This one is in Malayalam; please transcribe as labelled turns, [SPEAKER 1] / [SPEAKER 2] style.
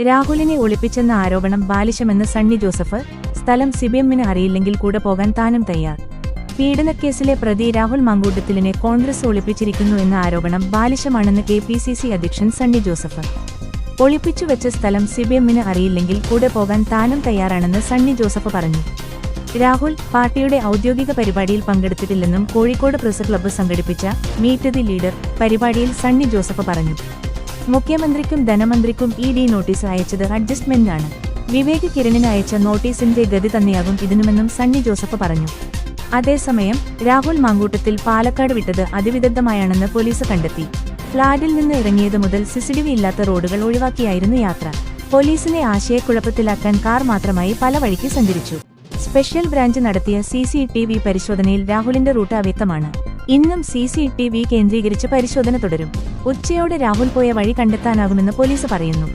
[SPEAKER 1] രാഹുലിനെ ഒളിപ്പിച്ചെന്ന ആരോപണം ബാലിശമെന്ന് സണ്ണി ജോസഫ്. സ്ഥലം സിബിഎമ്മിന് അറിയില്ലെങ്കിൽ കൂടെ പോകാൻ താനും തയ്യാർ. പീഡനക്കേസിലെ പ്രതി രാഹുൽ മാങ്കൂട്ടത്തിലിനെ കോൺഗ്രസ് ഒളിപ്പിച്ചിരിക്കുന്നു എന്ന ആരോപണം ബാലിശമാണെന്ന് കെപിസിസി അധ്യക്ഷൻ സണ്ണി ജോസഫ്. ഒളിപ്പിച്ചുവെച്ച സ്ഥലം സിബിഎമ്മിന് അറിയില്ലെങ്കിൽ കൂടെ പോകാൻ താനും തയ്യാറാണെന്ന് സണ്ണി ജോസഫ് പറഞ്ഞു. രാഹുൽ പാർട്ടിയുടെ ഔദ്യോഗിക പരിപാടിയിൽ പങ്കെടുത്തിട്ടില്ലെന്നും കോഴിക്കോട് പ്രസ് ക്ലബ്ബ് സംഘടിപ്പിച്ച മീറ്റ് ദി ലീഡർ പരിപാടിയിൽ സണ്ണി ജോസഫ് പറഞ്ഞു. മുഖ്യമന്ത്രിക്കും ധനമന്ത്രിക്കും ഇഡി നോട്ടീസ് അയച്ചത് അഡ്ജസ്റ്റ്മെന്റാണ്. വിവേക് കിരണിന് അയച്ച നോട്ടീസിന്റെ ഗതി തന്നെയാകും ഇതിനുമെന്നും സണ്ണി ജോസഫ് പറഞ്ഞു. അതേസമയം രാഹുൽ മാങ്കൂട്ടത്തിൽ പാലക്കാട് വിട്ടത് അതിവിദഗ്ധമായാണെന്ന് പോലീസ് കണ്ടെത്തി. ഫ്ളാറ്റിൽ നിന്ന് ഇറങ്ങിയത് മുതൽ സിസിടിവി ഇല്ലാത്ത റോഡുകൾ ഒഴിവാക്കിയായിരുന്നു യാത്ര. പോലീസിനെ ആശയക്കുഴപ്പത്തിലാക്കാൻ കാർ മാത്രമായി പല വഴിക്ക് സഞ്ചരിച്ചു. സ്പെഷ്യൽ ബ്രാഞ്ച് നടത്തിയ സിസിടിവി പരിശോധനയിൽ രാഹുലിന്റെ റൂട്ട് അവ്യക്തമാണ്. ഇന്നും സിസിടിവി കേന്ദ്രീകരിച്ച് പരിശോധന തുടരും. ഉച്ചയോടെ രാഹുൽ പോയ വഴി കണ്ടെത്താനാകുമെന്ന് പോലീസ് പറയുന്നു.